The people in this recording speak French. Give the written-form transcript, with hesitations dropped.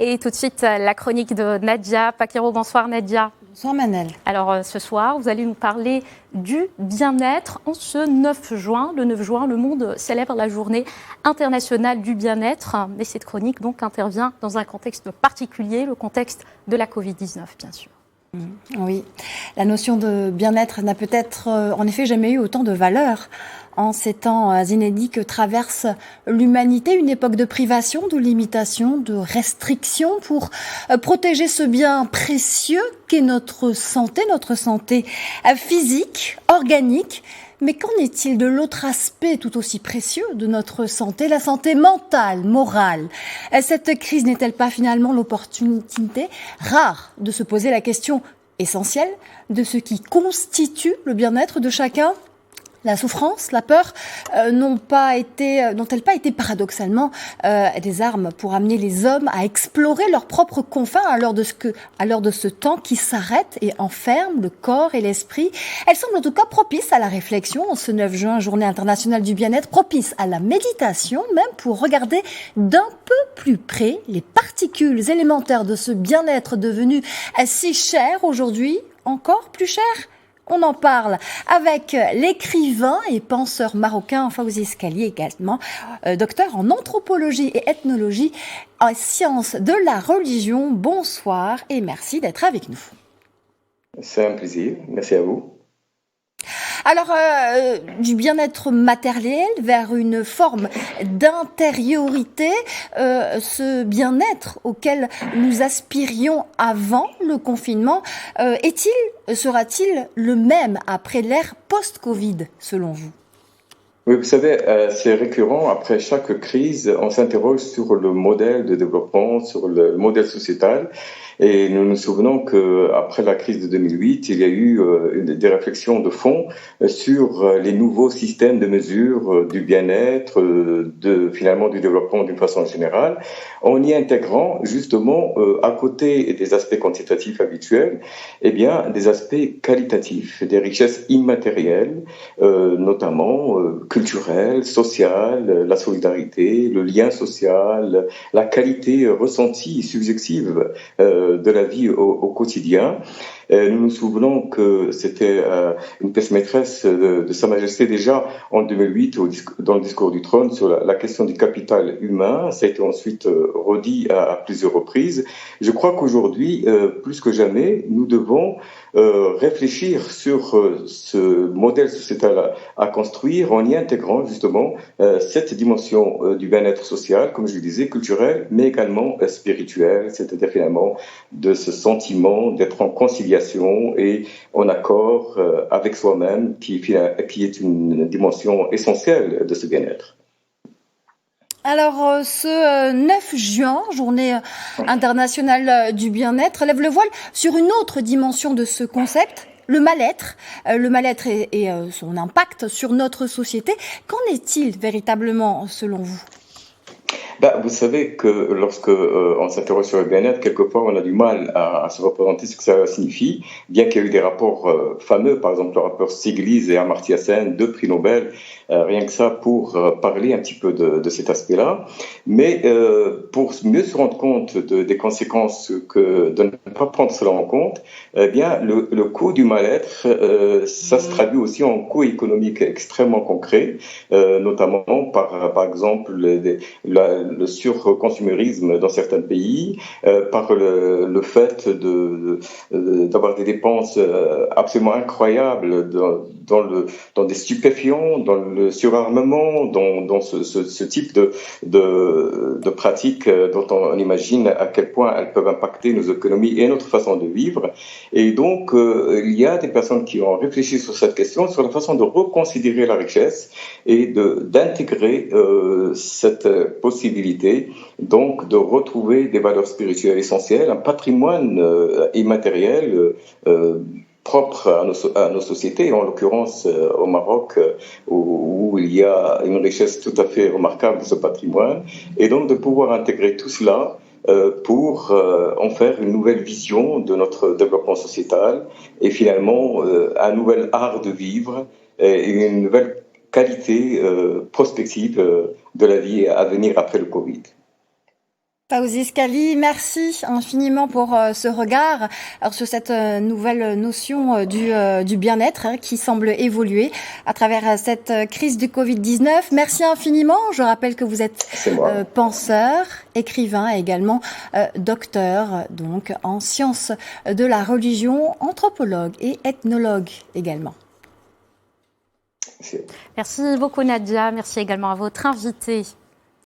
Et tout de suite, la chronique de Nadia Paquero. Bonsoir Nadia. Bonsoir Manel. Alors ce soir, vous allez nous parler du bien-être en ce 9 juin. Le 9 juin, le monde célèbre la journée internationale du bien-être. Mais cette chronique donc intervient dans un contexte particulier, le contexte de la Covid-19 bien sûr. Oui, la notion de bien-être n'a peut-être en effet jamais eu autant de valeur en ces temps inédits que traverse l'humanité, une époque de privation, de limitation, de restriction pour protéger ce bien précieux qu'est notre santé physique, organique. Mais qu'en est-il de l'autre aspect tout aussi précieux de notre santé, la santé mentale, morale? Cette crise n'est-elle pas finalement l'opportunité rare de se poser la question essentielle de ce qui constitue le bien-être de chacun? La souffrance, la peur n'ont-elles pas été paradoxalement des armes pour amener les hommes à explorer leurs propres confins à l'heure de ce temps qui s'arrête et enferme le corps et l'esprit? Elles semblent en tout cas propices à la réflexion en ce 9 juin, journée internationale du bien-être, propices à la méditation, même pour regarder d'un peu plus près les particules élémentaires de ce bien-être devenu si cher aujourd'hui, encore plus cher. On en parle avec l'écrivain et penseur marocain Fawzi Skali également, docteur en anthropologie et ethnologie en sciences de la religion. Bonsoir et merci d'être avec nous. C'est un plaisir, merci à vous. Alors, du bien-être matériel vers une forme d'intériorité, ce bien-être auquel nous aspirions avant le confinement, sera-t-il le même après l'ère post-Covid, selon vous ? Oui, vous savez, c'est récurrent. Après chaque crise, on s'interroge sur le modèle de développement, sur le modèle sociétal. Et nous nous souvenons qu'après la crise de 2008, il y a eu des réflexions de fond sur les nouveaux systèmes de mesure du bien-être, finalement du développement d'une façon générale, en y intégrant justement, à côté des aspects quantitatifs habituels, eh bien, des aspects qualitatifs, des richesses immatérielles, notamment culturelles, sociales, la solidarité, le lien social, la qualité ressentie, subjective de la vie au quotidien. Nous nous souvenons que c'était une pièce maîtresse de Sa Majesté déjà en 2008 dans le discours du trône sur la question du capital humain. Ça a été ensuite redit à plusieurs reprises. Je crois qu'aujourd'hui, plus que jamais, nous devons réfléchir sur ce modèle sociétal à construire en y intégrant justement cette dimension du bien-être social, comme je le disais, culturel, mais également spirituel, c'est-à-dire finalement de ce sentiment d'être en conciliation et en accord avec soi-même, qui est une dimension essentielle de ce bien-être. Alors, ce 9 juin, journée internationale du bien-être, lève le voile sur une autre dimension de ce concept, le mal-être et son impact sur notre société. Qu'en est-il véritablement selon vous ? Vous savez que lorsque on s'interroge sur le bien-être, quelquefois on a du mal à se représenter ce que ça signifie, bien qu'il y ait eu des rapports fameux, par exemple le rapport Stiglitz et Amartya Sen, 2 prix Nobel, rien que ça pour parler un petit peu de cet aspect-là. Mais pour mieux se rendre compte des conséquences de ne pas prendre cela en compte, eh bien le coût du mal-être, ça se traduit aussi en coût économique extrêmement concret, notamment par exemple le surconsumérisme dans certains pays, par le fait d'avoir des dépenses absolument incroyables dans des stupéfiants, dans le surarmement, dans ce type de pratiques dont on imagine à quel point elles peuvent impacter nos économies et notre façon de vivre. Et donc, il y a des personnes qui ont réfléchi sur cette question, sur la façon de reconsidérer la richesse et d'intégrer cette possibilité donc de retrouver des valeurs spirituelles essentielles, un patrimoine immatériel propre à nos sociétés, en l'occurrence au Maroc, où il y a une richesse tout à fait remarquable de ce patrimoine, et donc de pouvoir intégrer tout cela pour en faire une nouvelle vision de notre développement sociétal et finalement un nouvel art de vivre et une nouvelle qualité prospective de la vie à venir après le Covid. Fawzi Skali, merci infiniment pour ce regard sur cette nouvelle notion du bien-être qui semble évoluer à travers cette crise du Covid-19. Merci infiniment. Je rappelle que vous êtes penseur, écrivain et également docteur donc en sciences de la religion, anthropologue et ethnologue également. Merci beaucoup Nadia. Merci également à votre invité.